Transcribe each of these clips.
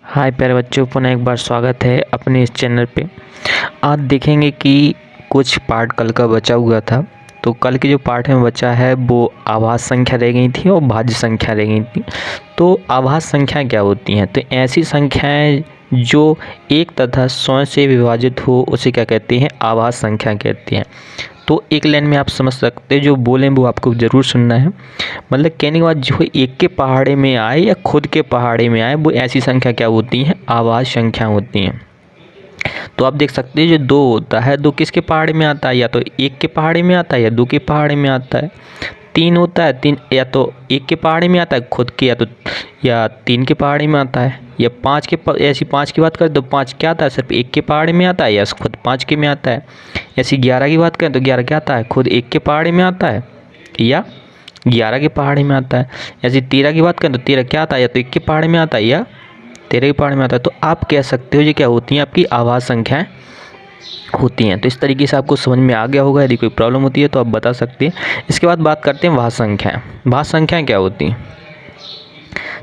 हाय प्यारे बच्चों, पुनः एक बार स्वागत है अपने इस चैनल पे। आज देखेंगे कि कुछ पार्ट कल का बचा हुआ था। तो कल के जो पार्ट में बचा है वो आभाज्य संख्या रह गई थी और भाज्य संख्या रह गई थी। तो आभाज्य संख्या क्या होती हैं? तो ऐसी संख्याएं जो एक तथा स्वयं से विभाजित हो उसे क्या कहते हैं? आभाज्य संख्या कहते हैं। तो एक लाइन में आप समझ सकते हैं, जो बोलें वो आपको ज़रूर सुनना है। मतलब कहने के बाद जो एक के पहाड़े में आए या खुद के पहाड़े में आए, वो ऐसी संख्या क्या होती हैं? आभाज्य संख्या होती हैं। तो आप देख सकते हैं जो दो होता है, दो किसके पहाड़े में आता है? या तो एक के पहाड़े में आता है या दो के पहाड़े में आता है। तीन होता है, तीन या तो एक के पहाड़े में आता है खुद के, या तीन के पहाड़े में आता है। या पाँच के ऐसी पाँच की बात करें तो पाँच क्या आता है? सिर्फ एक के पहाड़े में आता है या खुद पाँच के में आता है। ऐसी 11 की बात करें तो 11 क्या आता है? खुद एक के पहाड़े में आता है या 11 के पहाड़े में आता है। ऐसी 13 की बात करें तो 13 क्या आता है? या तो एक के पहाड़े में आता है या 13 के पहाड़े में आता है। तो आप कह सकते हो ये क्या होती हैं? आपकी आभाज्य संख्याएं होती हैं। तो इस तरीके से आपको समझ में आ गया होगा। यदि कोई प्रॉब्लम होती है तो आप बता सकते हैं। इसके बाद बात करते हैं भाज्य संख्याएं। भाज्य संख्याएं क्या होती हैं?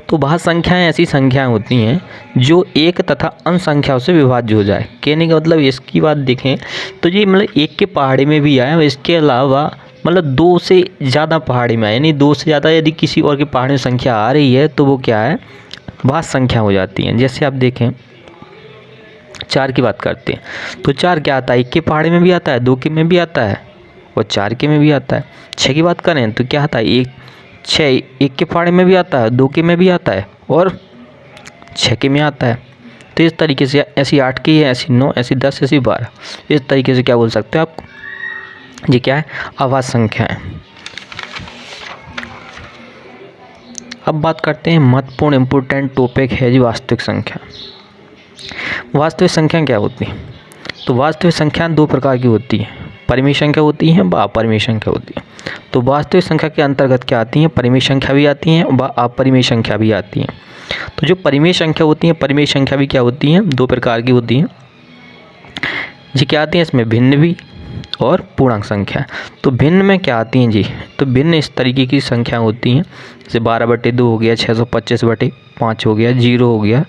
तो भाज्य संख्याएं ऐसी संख्याएं होती हैं जो एक तथा अन्य संख्याओं से विभाज्य हो जाए। कहने का मतलब इसकी बात देखें तो ये मतलब एक के पहाड़े में भी आए, इसके अलावा मतलब दो से ज़्यादा पहाड़ी में आए, यानी दो से ज़्यादा यदि किसी और के पहाड़े में संख्या आ रही है तो वो क्या है? भाज्य संख्या हो जाती हैं। जैसे आप देखें, चार की बात करते हैं तो चार क्या आता है? एक के पहाड़े में भी आता है, दो के में भी आता है और चार के में भी आता है। छः की बात करें तो क्या आता है? छः एक के पहाड़े में भी आता है, दो के में भी आता है और छः के में आता है। तो इस तरीके से ऐसी 8 की है, ऐसी 9, ऐसी 10, ऐसी 12। इस तरीके से क्या बोल सकते हो आप? ये क्या है? आभाज्य संख्या है। अब बात करते हैं महत्वपूर्ण इम्पोर्टेंट टॉपिक है जी वास्तविक संख्या। वास्तविक संख्या क्या होती है? तो वास्तविक संख्या दो प्रकार की होती है, परिमेय संख्या होती है व अपरिमेय संख्या होती है। तो वास्तविक संख्या के अंतर्गत क्या आती है? परिमेय संख्या भी आती हैं व अपरिमेय संख्या भी आती हैं। तो जो परिमेय संख्या होती है, परिमेय संख्या भी क्या होती हैं? दो प्रकार की होती हैं। जी क्या आती हैं इसमें? भिन्न भी और पूर्णांक संख्या। तो भिन्न में क्या आती हैं जी? तो भिन्न इस तरीके की संख्या होती हैं, जैसे 12/2 हो गया, 625/5 हो गया, 0 हो गया,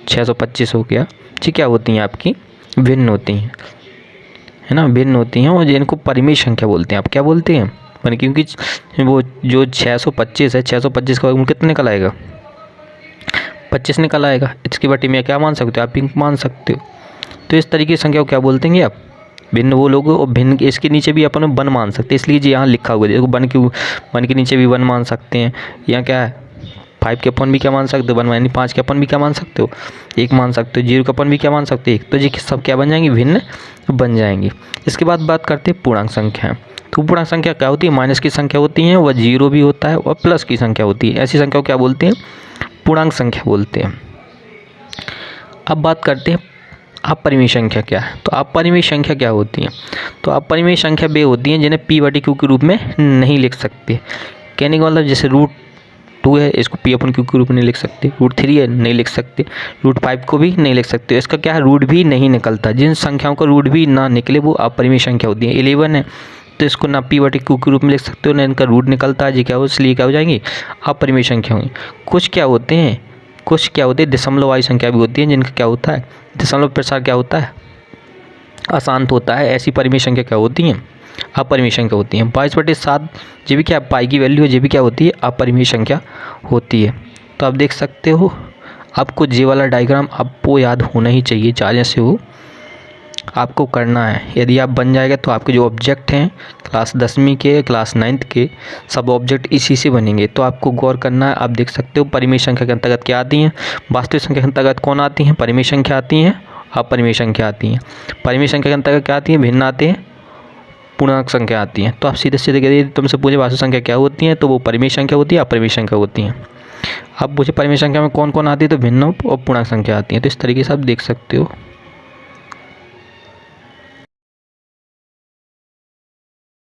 625 हो गया। जी क्या होती हैं? आपकी भिन्न होती हैं, है ना? भिन्न होती हैं और जिनको परिमेय संख्या बोलते हैं। आप क्या बोलते हैं? मैंने क्योंकि वो जो 625 है, 625 का वर्गमूल कितना निकल आएगा? 25 निकल आएगा। इसकी बटी में क्या मान सकते हो? आप पिंक मान सकते हो। तो इस तरीके की संख्या को क्या बोलते हैं आप? भिन्न वो लोग। और भिन्न इसके नीचे भी अपन वन मान सकते हैं, इसलिए जी यहाँ लिखा हुआ है देखो, वन के नीचे भी वन मान सकते हैं। यहाँ क्या है? 5 के अपन भी क्या मान सकते हो? वन, यानी 5 के अपन भी क्या मान सकते हो? 1 मान सकते हो। 0 के अपन भी क्या मान सकते हो? 1। तो जी सब क्या बन जाएंगी? भिन्न बन जाएंगी। इसके बाद बात करते हैं पूर्णांक संख्या। तो पूर्णांक संख्या क्या होती है? माइनस की संख्या होती है, वह 0 भी होता है और प्लस की संख्या होती है। ऐसी संख्या को क्या बोलते हैं? पूर्णांक संख्या बोलते हैं। अब बात करते हैं अपरिमेय संख्या क्या है। तो अपरिमेय संख्या क्या होती है? तो अपरिमेय संख्या वे होती हैं जिन्हें p/q के रूप में नहीं लिख सकते। कहने का मतलब जैसे √2 है, इसको p/q के रूप में नहीं लिख सकते। √3 है, नहीं लिख सकते। √5 को भी नहीं लिख सकते। इसका क्या है? रूट भी नहीं निकलता। जिन संख्याओं का रूट भी ना निकले वो अपरिमेय संख्या होती है। 11 है तो इसको ना p/q के रूप में लिख सकते हो ना इनका रूट निकलता है। जी क्या हो? इसलिए क्या हो जाएंगी? अपरिमेय संख्या होंगी। कुछ क्या होते हैं? दशमलव वाली संख्या भी होती है जिनका क्या होता है? दशमलव प्रसार क्या होता है? अशांत होता है। ऐसी परिमेय संख्या क्या होती हैं? अपरिमेय संख्या होती हैं। 22/7 ये भी क्या? पाई की वैल्यू है, ये भी क्या होती है? अपरिमेय संख्या होती है। तो आप देख सकते हो, आपको ये वाला डायग्राम आपको याद होना ही चाहिए। जहाँ से वो आपको करना है। यदि आप बन जाएगा तो आपके जो ऑब्जेक्ट हैं क्लास 10वीं के, क्लास 9th के, सब ऑब्जेक्ट इसी से बनेंगे। तो आपको गौर करना है। आप देख सकते हो परिमेय संख्या के अंतर्गत क्या आती हैं? वास्तविक संख्या के अंतर्गत कौन आती हैं? परिमेय संख्या आती हैं, अपरिमेय संख्या आती हैं। परिमेय संख्या के अंतर्गत क्या आती है? भिन्न आते हैं, पूर्णांक संख्या आती हैं। तो आप सीधे सीधे यदि तुमसे पूछे वास्तविक संख्या क्या होती है तो वो परिमेय संख्या होती है, अपरिमेय संख्या होती हैं। अब पूछे परिमेय संख्या में कौन कौन आती है तो भिन्न और पूर्णांक संख्या आती है। तो इस तरीके से आप देख सकते हो।